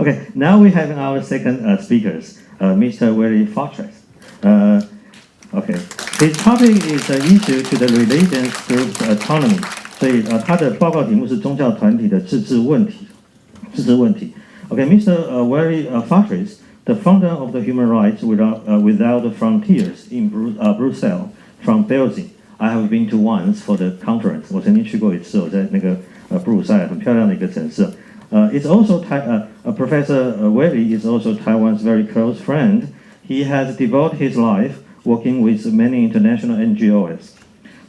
Okay, now we have our second speakers, Mr. Willy Fautre. Okay, his topic is an issue to the religious group's autonomy. 所以他的报告题目是宗教团体的自治问题。Okay, Mr. Willy Fautre, the founder of the Human Rights Without Frontiers in Brussels, from Belgium. I have been to once for the conference. 我曾经去过一次，我在那个布鲁塞尔很漂亮的一个城市。It's also Professor Willy is also Taiwan's very close friend. He has devoted his life working with many international NGOs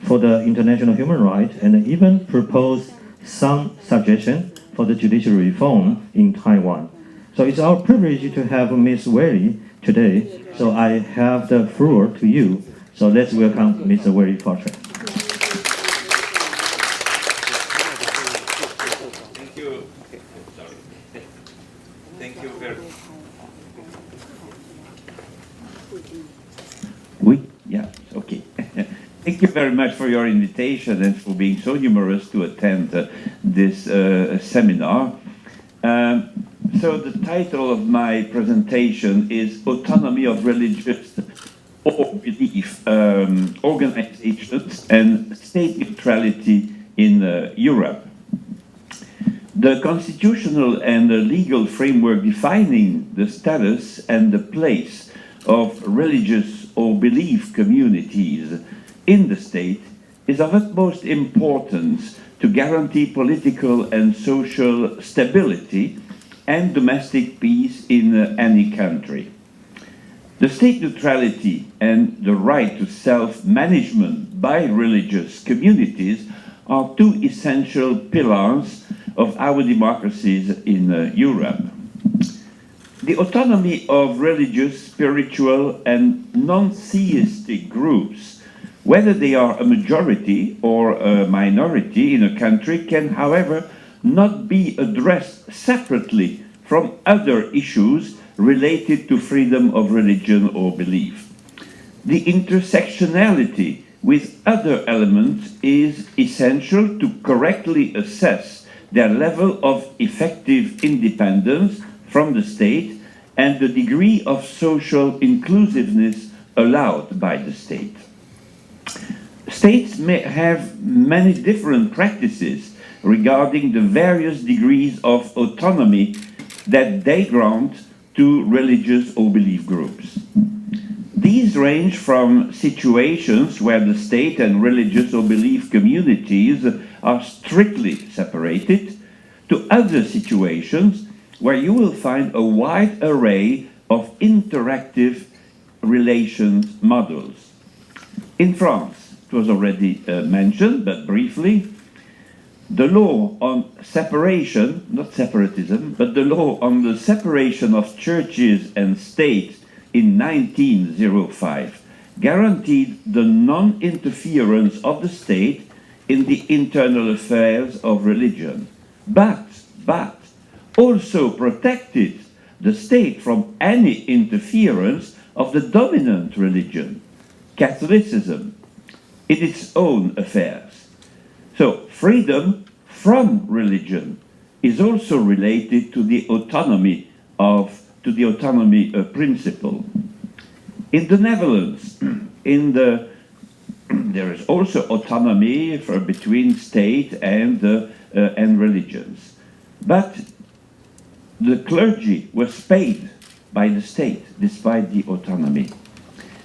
for the international human rights and even proposed some suggestions for the judicial reform in Taiwan. So it's our privilege to have Ms. Willy today. So I have the floor to you. So let's welcome Mr. Willy Fautre. Thank you. Sorry. Thank you very much. Oui, yeah, okay. Thank you very much for your invitation and for being so numerous to attend this seminar. So the title of my presentation is Autonomy of Religious or Belief Organizations and State Neutrality in Europe. The constitutional and legal framework defining the status and the place of religious or belief communities in the state is of utmost importance to guarantee political and social stability and domestic peace in any country. The state neutrality and the right to self-management by religious communities are two essential pillars of our democracies in Europe. The autonomy of religious, spiritual, and non-theistic groups, whether they are a majority or a minority in a country, can, however, not be addressed separately from other issues related to freedom of religion or belief. The intersectionality with other elements is essential to correctly assess their level of effective independence from the state and the degree of social inclusiveness allowed by the state. States may have many different practices regarding the various degrees of autonomy that they grant to religious or belief groups. These range from situations where the state and religious or belief communities are strictly separated to other situations where you will find a wide array of interactive relations models. In France, it was already mentioned, but briefly, the law on separation, not separatism, but the law on the separation of churches and states in 1905 guaranteed the non-interference of the state in the internal affairs of religion, but also protected the state from any interference of the dominant religion, Catholicism, in its own affairs. So freedom from religion is also related to the autonomy principle. In the Netherlands, there is also autonomy between state and religions, but the clergy was paid by the state despite the autonomy.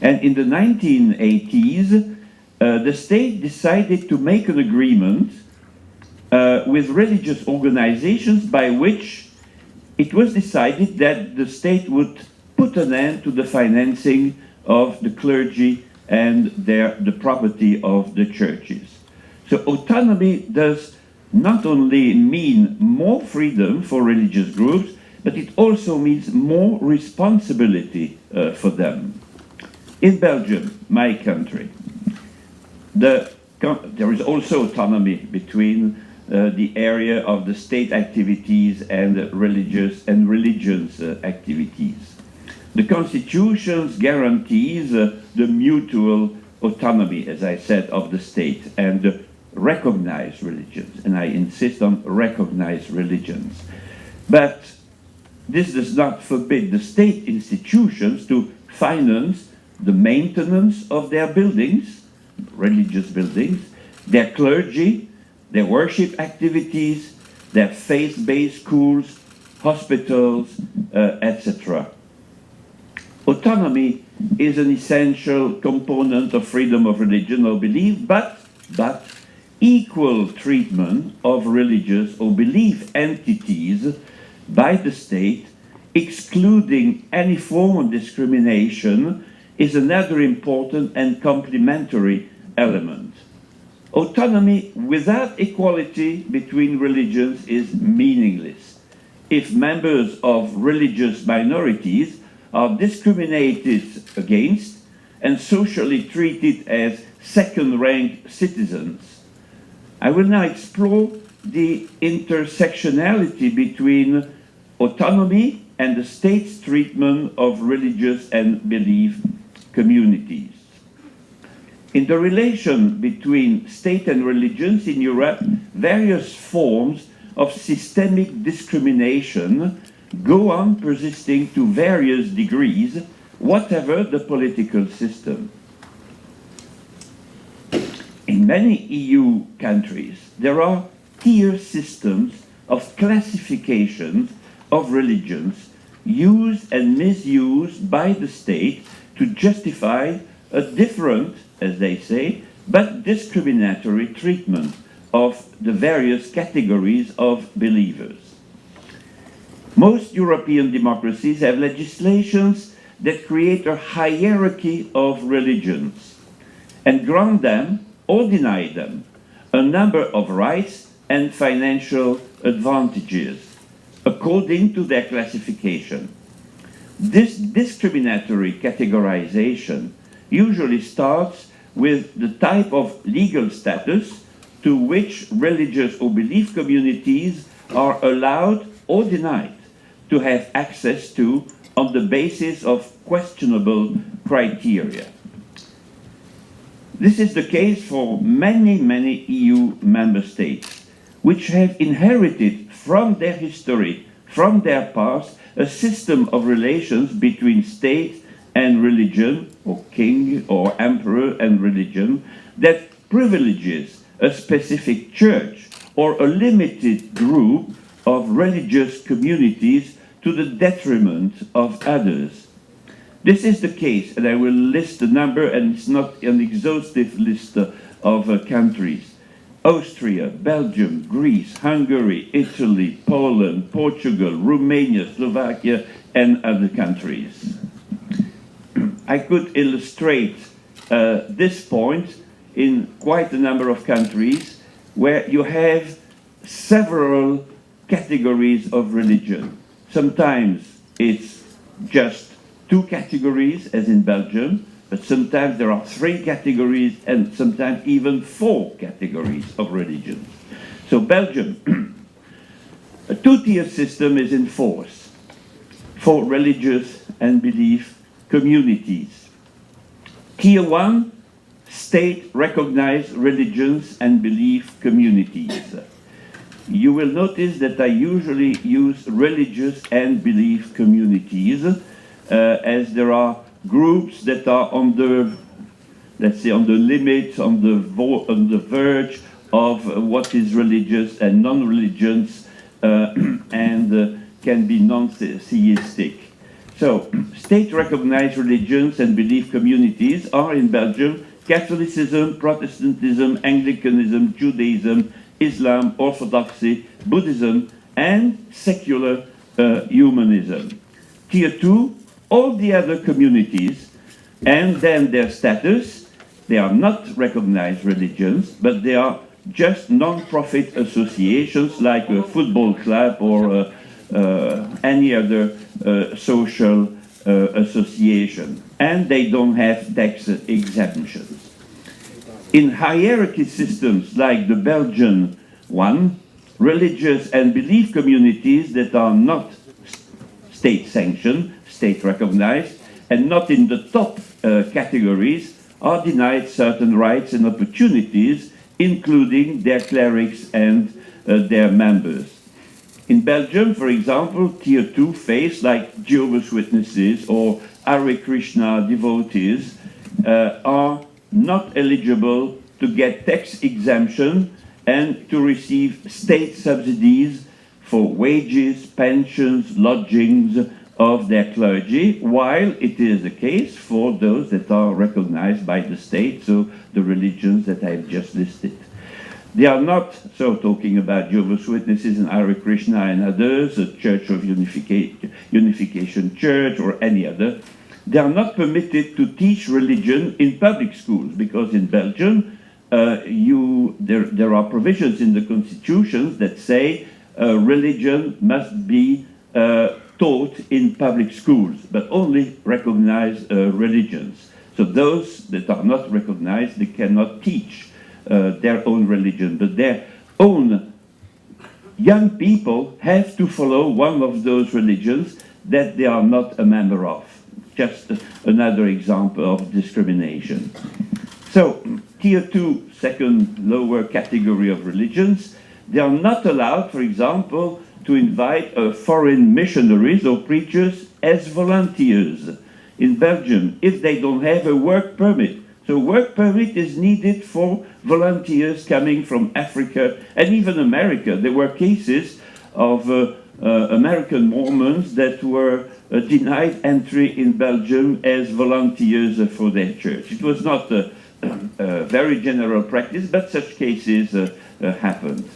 And in the 1980s, the state decided to make an agreement with religious organizations by which it was decided that the state would put an end to the financing of the clergy and the property of the churches. So autonomy does not only mean more freedom for religious groups, but it also means more responsibility for them. In Belgium, my country, there is also autonomy between the area of the state activities and religions activities. The Constitution guarantees the mutual autonomy, as I said, of the state and recognized religions, and I insist on recognized religions. But this does not forbid the state institutions to finance the maintenance of their buildings, religious buildings, their clergy, their worship activities, their faith-based schools, hospitals, etc. Autonomy is an essential component of freedom of religion or belief, but equal treatment of religious or belief entities by the state, excluding any form of discrimination, is another important and complementary element. Autonomy without equality between religions is meaningless. If members of religious minorities are discriminated against and socially treated as second-rank citizens. I will now explore the intersectionality between autonomy and the state's treatment of religious and belief communities. In the relation between state and religions in Europe, various forms of systemic discrimination go on persisting to various degrees, whatever the political system. In many EU countries, there are tier systems of classifications of religions used and misused by the state to justify a different, as they say, but discriminatory treatment of the various categories of believers. Most European democracies have legislations that create a hierarchy of religions and grant them or deny them a number of rights and financial advantages according to their classification. This discriminatory categorization usually starts with the type of legal status to which religious or belief communities are allowed or denied to have access to on the basis of questionable criteria. This is the case for many EU member states, which have inherited from their history, from their past, a system of relations between state and religion, or king or emperor and religion, that privileges a specific church or a limited group of religious communities to the detriment of others. This is the case, and I will list the number, and it's not an exhaustive list of countries. Austria, Belgium, Greece, Hungary, Italy, Poland, Portugal, Romania, Slovakia, and other countries. I could illustrate this point in quite a number of countries where you have several categories of religion. Sometimes it's just 2 categories, as in Belgium, but sometimes there are 3 categories and sometimes even 4 categories of religions. So Belgium, a 2-tier system is in force for religious and belief communities. Tier 1, state-recognized religions and belief communities. You will notice that I usually use religious and belief communities as there are groups that are on the, let's say, on the limit, on the verge of what is religious and non-religious and can be non-theistic. So, state-recognized religions and belief communities are in Belgium Catholicism, Protestantism, Anglicanism, Judaism, Islam, Orthodoxy, Buddhism, and secular humanism. Tier 2, all the other communities, and then their status. They are not recognized religions, but they are just non-profit associations like a football club or any other social association. And they don't have tax exemptions. In hierarchy systems like the Belgian one, religious and belief communities that are not state-sanctioned, state-recognized, and not in the top categories are denied certain rights and opportunities, including their clerics and their members. In Belgium, for example, Tier 2 faiths like Jehovah's Witnesses or Hare Krishna devotees are not eligible to get tax exemption and to receive state subsidies for wages, pensions, lodgings of their clergy, while it is the case for those that are recognized by the state, so the religions that I've just listed. They are not, so talking about Jehovah's Witnesses and Hare Krishna and others, the Church of Unification Church or any other, they are not permitted to teach religion in public schools, because in Belgium, there are provisions in the constitutions that say religion must be taught in public schools, but only recognized religions. So those that are not recognized, they cannot teach their own religion, but their own young people have to follow one of those religions that they are not a member of. Just another example of discrimination. So, Tier 2, second lower category of religions, they are not allowed, for example, to invite foreign missionaries or preachers as volunteers in Belgium if they don't have a work permit. So work permit is needed for volunteers coming from Africa and even America. There were cases of American Mormons that were denied entry in Belgium as volunteers for their church. It was not a very general practice, but such cases happened.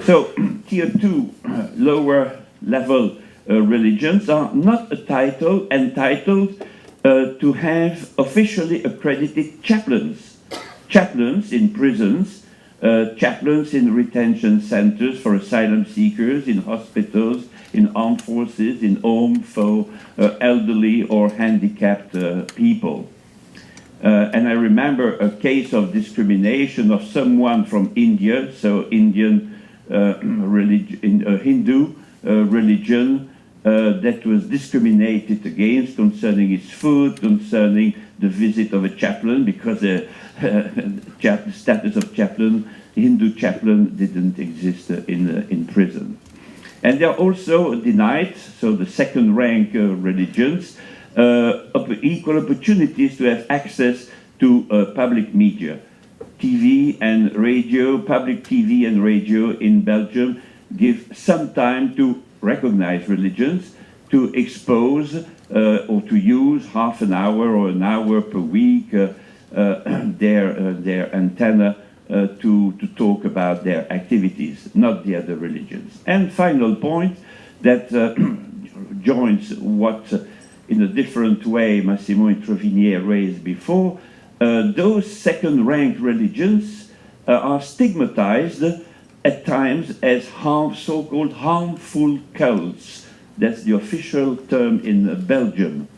So, Tier 2 lower level religions are not entitled to have officially accredited chaplains. Chaplains in prisons, chaplains in retention centers for asylum seekers, in hospitals, in armed forces, in homes for elderly or handicapped people. And I remember a case of discrimination of someone from India, so Indian Hindu religion that was discriminated against concerning its food, concerning the visit of a chaplain, because the status of chaplain, Hindu chaplain, didn't exist in prison. And they are also denied, so the second-rank religions, equal opportunities to have access to public media. TV and radio, public TV and radio in Belgium give some time to recognize religions, to expose or to use half an hour or an hour per week their antenna to talk about their activities, not the other religions. And final point that joins what in a different way Massimo Introvinier raised before, those second-rank religions are stigmatized at times as so-called harmful cults. That's the official term in Belgium,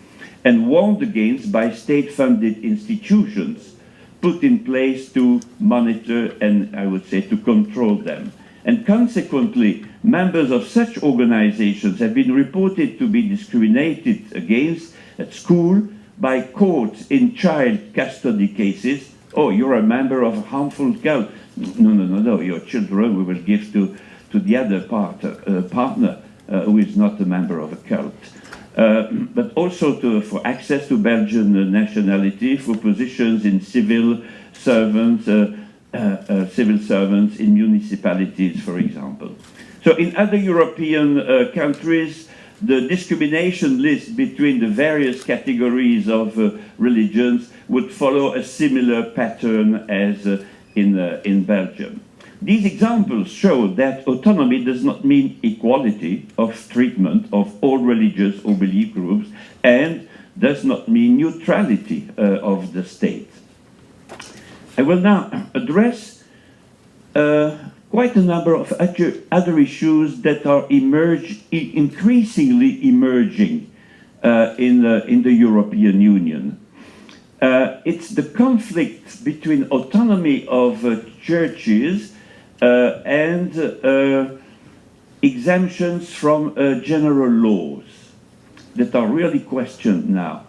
and warned against by state-funded institutions put in place to monitor and, I would say, to control them. And consequently, members of such organizations have been reported to be discriminated against at school by courts in child custody cases. Oh, you're a member of a harmful cult. No, your children we will give to the other partner who is not a member of a cult. But also for access to Belgian nationality, for positions in civil servants in municipalities, for example. So in other European countries, the discrimination list between the various categories of religions would follow a similar pattern as in Belgium. These examples show that autonomy does not mean equality of treatment of all religious or belief groups, and does not mean neutrality of the state. I will now address quite a number of other issues that are increasingly emerging in the European Union. It's the conflict between autonomy of churches and exemptions from general laws that are really questioned now.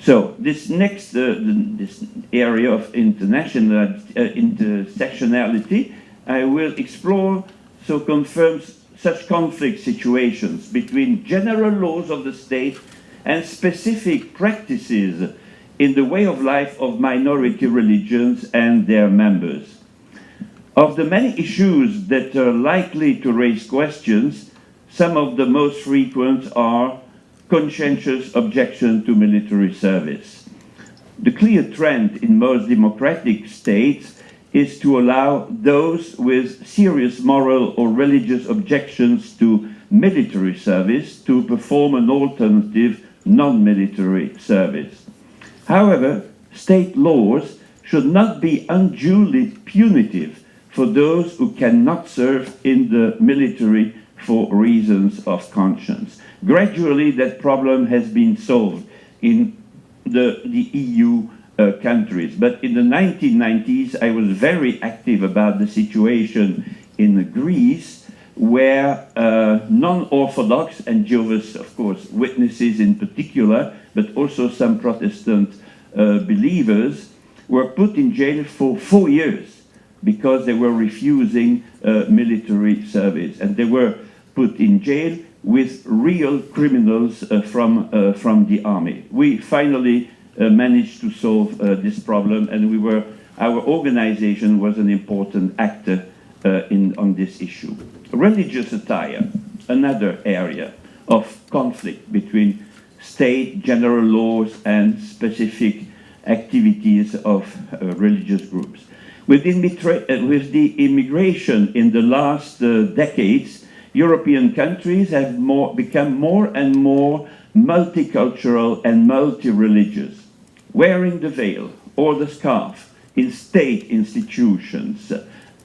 So this next this area of intersectionality, I will explore so confirms such conflict situations between general laws of the state and specific practices in the way of life of minority religions and their members. Of the many issues that are likely to raise questions, some of the most frequent are conscientious objection to military service. The clear trend in most democratic states is to allow those with serious moral or religious objections to military service to perform an alternative non-military service. However, state laws should not be unduly punitive for those who cannot serve in the military for reasons of conscience. Gradually, that problem has been solved in the EU countries. But in the 1990s, I was very active about the situation in Greece, where non-Orthodox and Jehovah's, of course, Witnesses in particular, but also some Protestant believers, were put in jail for 4 years because they were refusing military service. And they were put in jail with real criminals from the army. We finally managed to solve this problem, and our organization was an important actor on this issue. Religious attire, another area of conflict between state general laws and specific activities of religious groups. With the immigration in the last decades, European countries have become more and more multicultural and multi-religious. Wearing the veil or the scarf in state institutions,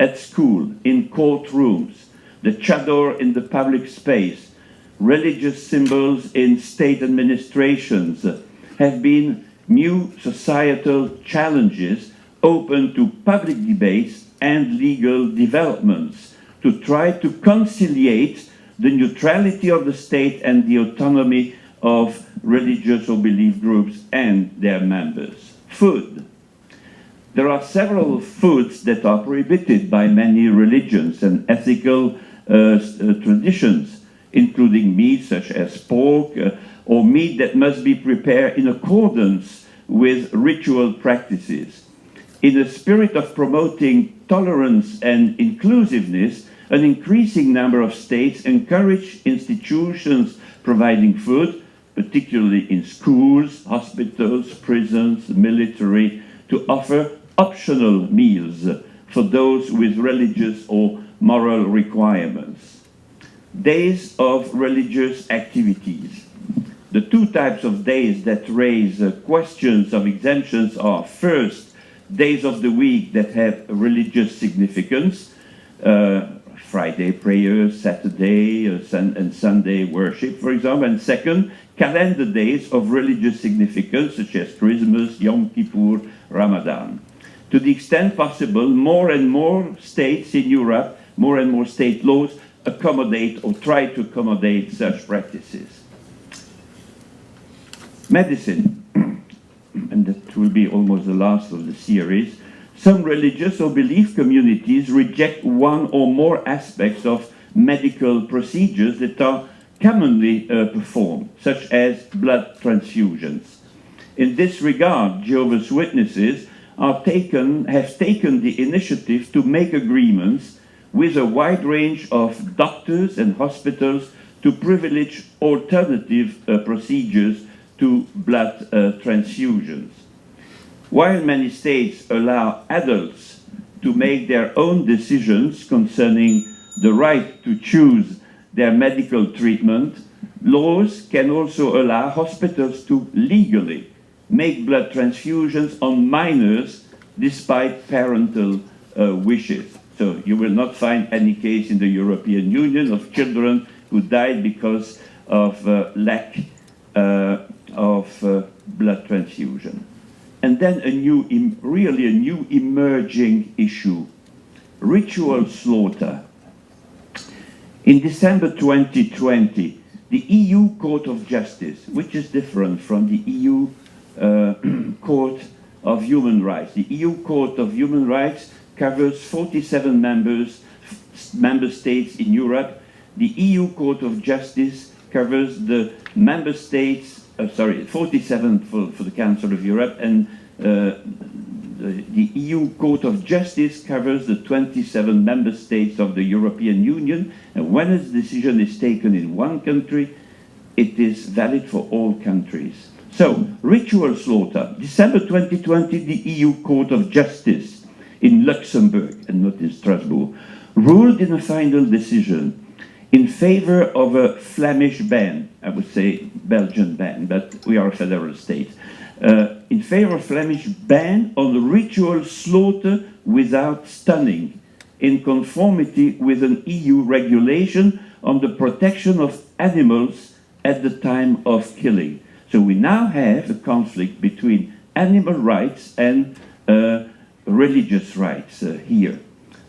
at school, in courtrooms, the chador in the public space, religious symbols in state administrations have been new societal challenges open to public debates and legal developments to try to conciliate the neutrality of the state and the autonomy of religious or belief groups and their members. Food. There are several foods that are prohibited by many religions and ethical traditions, including meat such as pork or meat that must be prepared in accordance with ritual practices. In a spirit of promoting tolerance and inclusiveness, an increasing number of states encourage institutions providing food, particularly in schools, hospitals, prisons, military, to offer optional meals for those with religious or moral requirements. Days of religious activities. The two types of days that raise questions of exemptions are, first, days of the week that have religious significance, Friday prayers, Saturday and Sunday worship, for example, and second, calendar days of religious significance, such as Christmas, Yom Kippur, Ramadan. To the extent possible, more and more states in Europe, more and more state laws accommodate or try to accommodate such practices. Medicine, and that will be almost the last of the series. Some religious or belief communities reject one or more aspects of medical procedures that are commonly performed, such as blood transfusions. In this regard, Jehovah's Witnesses have taken the initiative to make agreements with a wide range of doctors and hospitals to privilege alternative procedures to blood transfusions. While many states allow adults to make their own decisions concerning the right to choose their medical treatment, laws can also allow hospitals to legally make blood transfusions on minors despite parental wishes. So you will not find any case in the European Union of children who died because of lack of blood transfusion. And then really a new emerging issue, ritual slaughter. In December 2020, the EU Court of Justice, which is different from the EU Court of Human Rights. The EU Court of Human Rights covers 47 members member states in Europe. The EU Court of Justice covers the member states, 47 for the Council of Europe, and the EU Court of Justice covers the 27 member states of the European Union, and when a decision is taken in one country, it is valid for all countries. So, ritual slaughter. December 2020, the EU Court of Justice in Luxembourg, and not in Strasbourg, ruled in a final decision in favor of a Flemish ban, I would say Belgian ban, but we are a federal state, in favor of Flemish ban on the ritual slaughter without stunning, in conformity with an EU regulation on the protection of animals at the time of killing. So we now have a conflict between animal rights and religious rights here.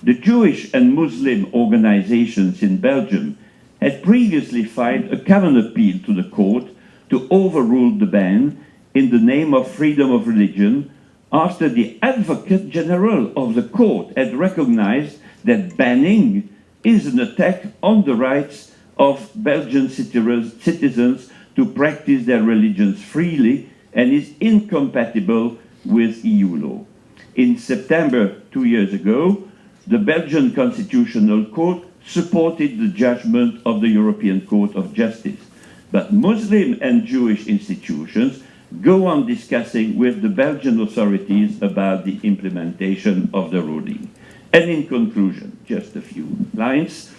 The Jewish and Muslim organizations in Belgium had previously filed a common appeal to the court to overrule the ban in the name of freedom of religion after the Advocate General of the court had recognized that banning is an attack on the rights of Belgian citizens to practice their religions freely and is incompatible with EU law. In September 2 years ago, the Belgian Constitutional Court supported the judgment of the European Court of Justice. But Muslim and Jewish institutions go on discussing with the Belgian authorities about the implementation of the ruling. And in conclusion, just a few lines.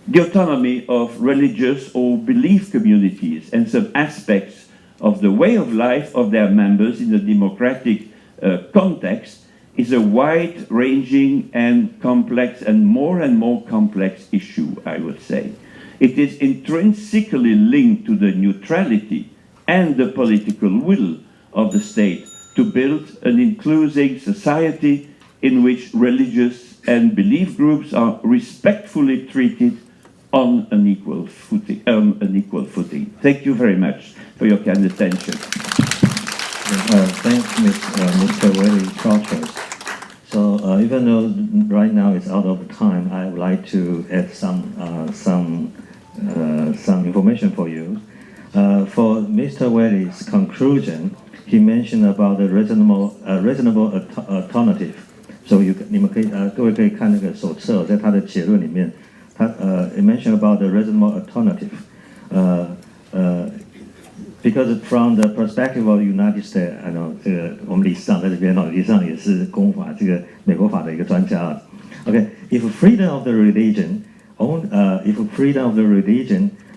The autonomy of religious or belief communities and some aspects of the way of life of their members in a democratic context is a wide-ranging and complex and more complex issue, I would say. It is intrinsically linked to the neutrality and the political will of the state to build an inclusive society in which religious and belief groups are respectfully treated on an equal footing. Thank you very much for your kind attention. Thanks, Mr. Willy Fautre. So even though right now it's out of time, I would like to add some information for you. For Mr. Willy's conclusion, he mentioned about the reasonable alternative. So 你们可以各位可以看那个手册，在他的结论里面，he mentioned about the reasonable alternative. Because from the perspective of the United States, 这个我们理事长在这边理事长也是公法这个美国法的一个专家。Okay, if freedom of the religion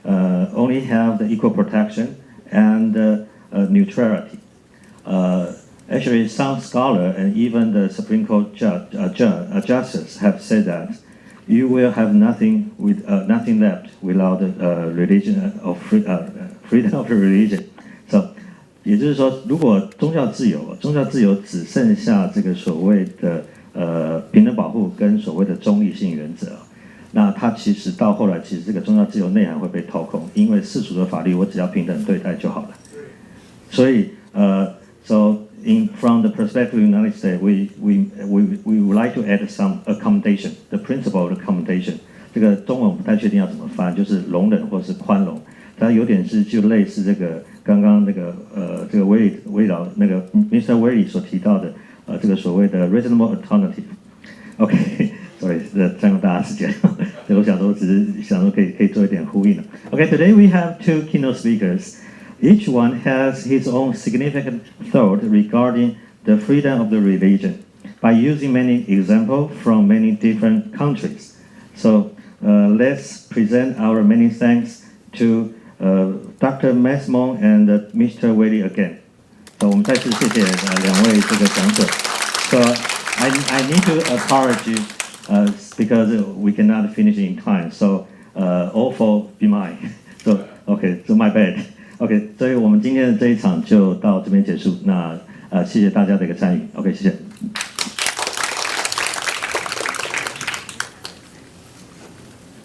only have the equal protection and neutrality. Actually, some scholars and even the Supreme Court justices have said that you will have nothing left without religion of freedom of religion. So, 也就是说，如果宗教自由只剩下这个所谓的平等保护跟所谓的中立性原则。那它其实到后来，其实这个宗教自由内涵会被掏空，因为世俗的法律我只要平等对待就好了。所以so from the perspective of the United States, we would like to add some accommodation, the principle of accommodation. 这个中文我不太确定要怎么翻，就是容忍或是宽容。它有点是就类似这个刚刚那个这个威老那个 Mr. Willy 所提到的这个所谓的 reasonable alternative。OK。Sorry, 占用大家时间。我想说，只是想说可以做一点呼应了。Okay, today we have two keynote speakers. Each one has his own significant thought regarding the freedom of the religion by using many examples from many different countries. So let's present our many thanks to Dr. Massimo and Mr. Willy again. So 我们再次谢谢两位这个讲者。So I need to apologize. Because we cannot finish in time, so all for be mine. So okay, so my bad. Okay, 所以我们今天的这一场就到这边结束。那谢谢大家的一个参与。OK， 谢谢。